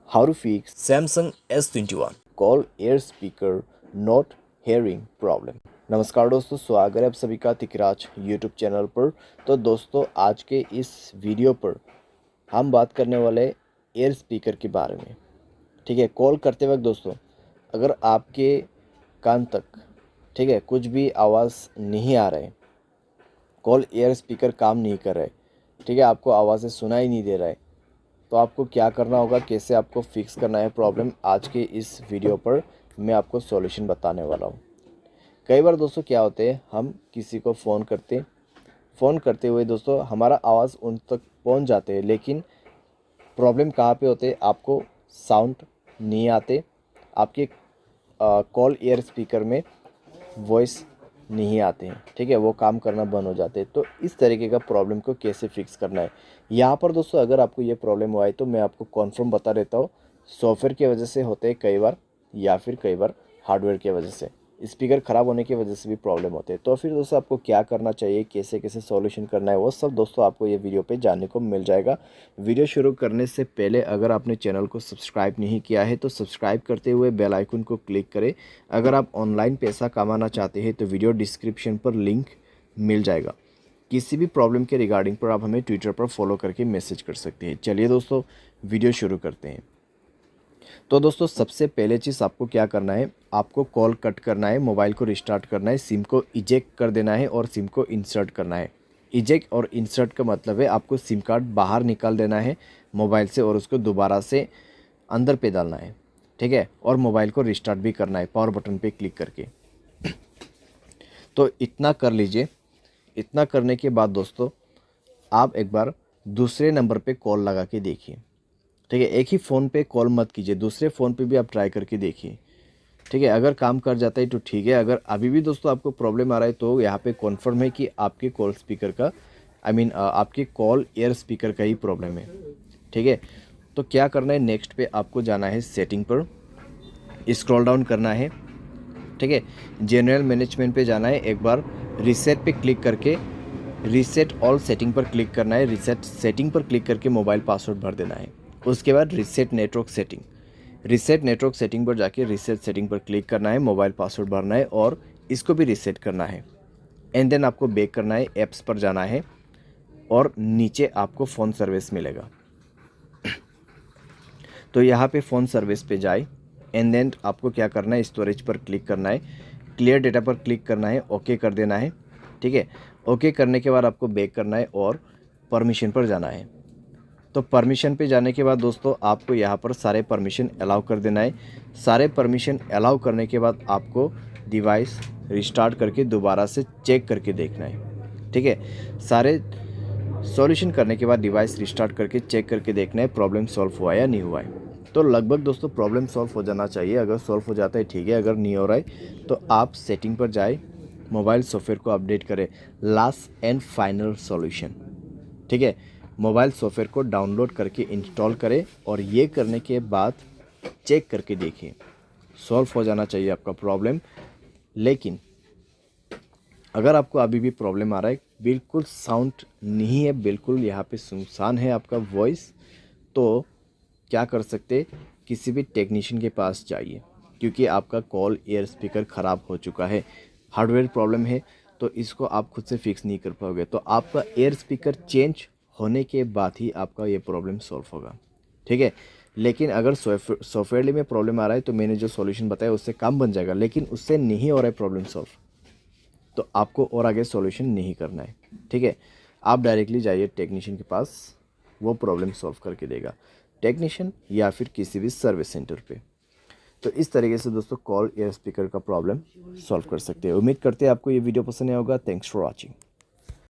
How to fix Samsung S21। Call air speaker not hearing problem. नमस्कार दोस्तों, स्वागत है आप सभी का तिकराज यूट्यूब चैनल पर। तो दोस्तों, आज के इस वीडियो पर हम बात करने वाले एयर स्पीकर के बारे में। ठीक है, कॉल करते वक्त दोस्तों, अगर आपके कान तक ठीक है कुछ भी आवाज़ नहीं आ रहा है, कॉल एयर स्पीकर काम नहीं कर रहा है, ठीक है, आपको आवाज़ें सुनाई नहीं दे रहा है, तो आपको क्या करना होगा, कैसे आपको फिक्स करना है प्रॉब्लम, आज के इस वीडियो पर मैं आपको सॉल्यूशन बताने वाला हूँ। कई बार दोस्तों क्या होते हैं, हम किसी को फ़ोन करते हुए दोस्तों हमारा आवाज़ उन तक पहुँच जाते हैं, लेकिन प्रॉब्लम कहाँ पे होते हैं, आपको साउंड नहीं आते, आपके कॉल एयर स्पीकर में वॉइस नहीं आते हैं, ठीक है, वो काम करना बंद हो जाते हैं। तो इस तरीके का प्रॉब्लम को कैसे फिक्स करना है, यहाँ पर दोस्तों अगर आपको ये प्रॉब्लम हुआ है तो मैं आपको कॉन्फर्म बता देता हूँ। सॉफ्टवेयर की वजह से होते हैं कई बार, या फिर कई बार हार्डवेयर की वजह से, स्पीकर ख़राब होने की वजह से भी प्रॉब्लम होते हैं। तो फिर दोस्तों आपको क्या करना चाहिए, कैसे कैसे सॉल्यूशन करना है, वो सब दोस्तों आपको ये वीडियो पे जानने को मिल जाएगा। वीडियो शुरू करने से पहले अगर आपने चैनल को सब्सक्राइब नहीं किया है तो सब्सक्राइब करते हुए बेल आइकन को क्लिक करें। अगर आप ऑनलाइन पैसा कमाना चाहते हैं तो वीडियो डिस्क्रिप्शन पर लिंक मिल जाएगा। किसी भी प्रॉब्लम के रिगार्डिंग पर आप हमें ट्विटर पर फॉलो करके मैसेज कर सकते हैं। चलिए दोस्तों, वीडियो शुरू करते हैं। तो दोस्तों, सबसे पहले चीज़ आपको क्या करना है, आपको कॉल कट करना है, मोबाइल को रिस्टार्ट करना है, सिम को इजेक्ट कर देना है और सिम को इंसर्ट करना है। इजेक्ट और इंसर्ट का मतलब है आपको सिम कार्ड बाहर निकाल देना है मोबाइल से और उसको दोबारा से अंदर पे डालना है, ठीक है, और मोबाइल को रिस्टार्ट भी करना है पावर बटन पे क्लिक करके। तो इतना कर लीजिए। इतना करने के बाद दोस्तों, आप एक बार दूसरे नंबर पे कॉल लगा के देखिए, ठीक है, एक ही फ़ोन पे कॉल मत कीजिए, दूसरे फ़ोन पे भी आप ट्राई करके देखिए, ठीक है। अगर काम कर जाता है तो ठीक है, अगर अभी भी दोस्तों आपको प्रॉब्लम आ रहा है तो यहाँ पे कॉन्फर्म है कि आपके कॉल स्पीकर का आपके कॉल एयर स्पीकर का ही प्रॉब्लम है, ठीक है। तो क्या करना है, नेक्स्ट पे आपको जाना है, सेटिंग पर स्क्रॉल डाउन करना है, ठीक है, जनरल मैनेजमेंट पे जाना है, एक बार रीसेट पे क्लिक करके रीसेट ऑल सेटिंग पर क्लिक करना है, रीसेट सेटिंग पर क्लिक करके मोबाइल पासवर्ड भर देना है। उसके बाद रीसेट नेटवर्क सेटिंग पर जाके रीसेट सेटिंग पर क्लिक करना है, मोबाइल पासवर्ड भरना है और इसको भी रीसेट करना है। एंड देन आपको बैक करना है, ऐप्स पर जाना है और नीचे आपको फ़ोन सर्विस मिलेगा। तो यहाँ पे फ़ोन सर्विस पे जाए, एंड देन आपको क्या करना है, स्टोरेज पर क्लिक करना है, क्लियर डेटा पर क्लिक करना है, ओके कर देना है, ठीक है। ओके करने के बाद आपको बैक करना है और परमिशन पर जाना है। तो परमिशन पे जाने के बाद दोस्तों आपको यहाँ पर सारे परमिशन अलाउ कर देना है। सारे परमिशन अलाउ करने के बाद आपको डिवाइस रिस्टार्ट करके दोबारा से चेक करके देखना है, ठीक है। सारे सॉल्यूशन करने के बाद डिवाइस रिस्टार्ट करके चेक करके देखना है प्रॉब्लम सॉल्व हुआ या नहीं हुआ है। तो लगभग दोस्तों प्रॉब्लम सॉल्व हो जाना चाहिए। अगर सॉल्व हो जाता है ठीक है, अगर नहीं हो रहा है तो आप सेटिंग पर जाए, मोबाइल सॉफ्टवेयर को अपडेट करें, लास्ट एंड फाइनल सॉल्यूशन, ठीक है। मोबाइल सॉफ्टवेयर को डाउनलोड करके इंस्टॉल करें और ये करने के बाद चेक करके देखिए, सॉल्व हो जाना चाहिए आपका प्रॉब्लम। लेकिन अगर आपको अभी भी प्रॉब्लम आ रहा है, बिल्कुल साउंड नहीं है, बिल्कुल यहाँ पे सुनसान है आपका वॉइस, तो क्या कर सकते, किसी भी टेक्नीशियन के पास जाइए, क्योंकि आपका कॉल एयर स्पीकर ख़राब हो चुका है, हार्डवेयर प्रॉब्लम है, तो इसको आप खुद से फिक्स नहीं कर पाओगे। तो आपका एयर स्पीकर चेंज होने के बाद ही आपका ये प्रॉब्लम सॉल्व होगा, ठीक है। लेकिन अगर सॉफ्टवेयर में प्रॉब्लम आ रहा है तो मैंने जो सॉल्यूशन बताया उससे काम बन जाएगा, लेकिन उससे नहीं हो रहा है प्रॉब्लम सॉल्व, तो आपको और आगे सॉल्यूशन नहीं करना है, ठीक है। आप डायरेक्टली जाइए टेक्नीशियन के पास, वो प्रॉब्लम सॉल्व करके देगा, टेक्नीशियन या फिर किसी भी सर्विस सेंटर पे। तो इस तरीके से दोस्तों कॉल एयर स्पीकर का प्रॉब्लम सॉल्व कर सकते हैं। उम्मीद करते हैं आपको ये वीडियो पसंद आया होगा। Thanks for watching.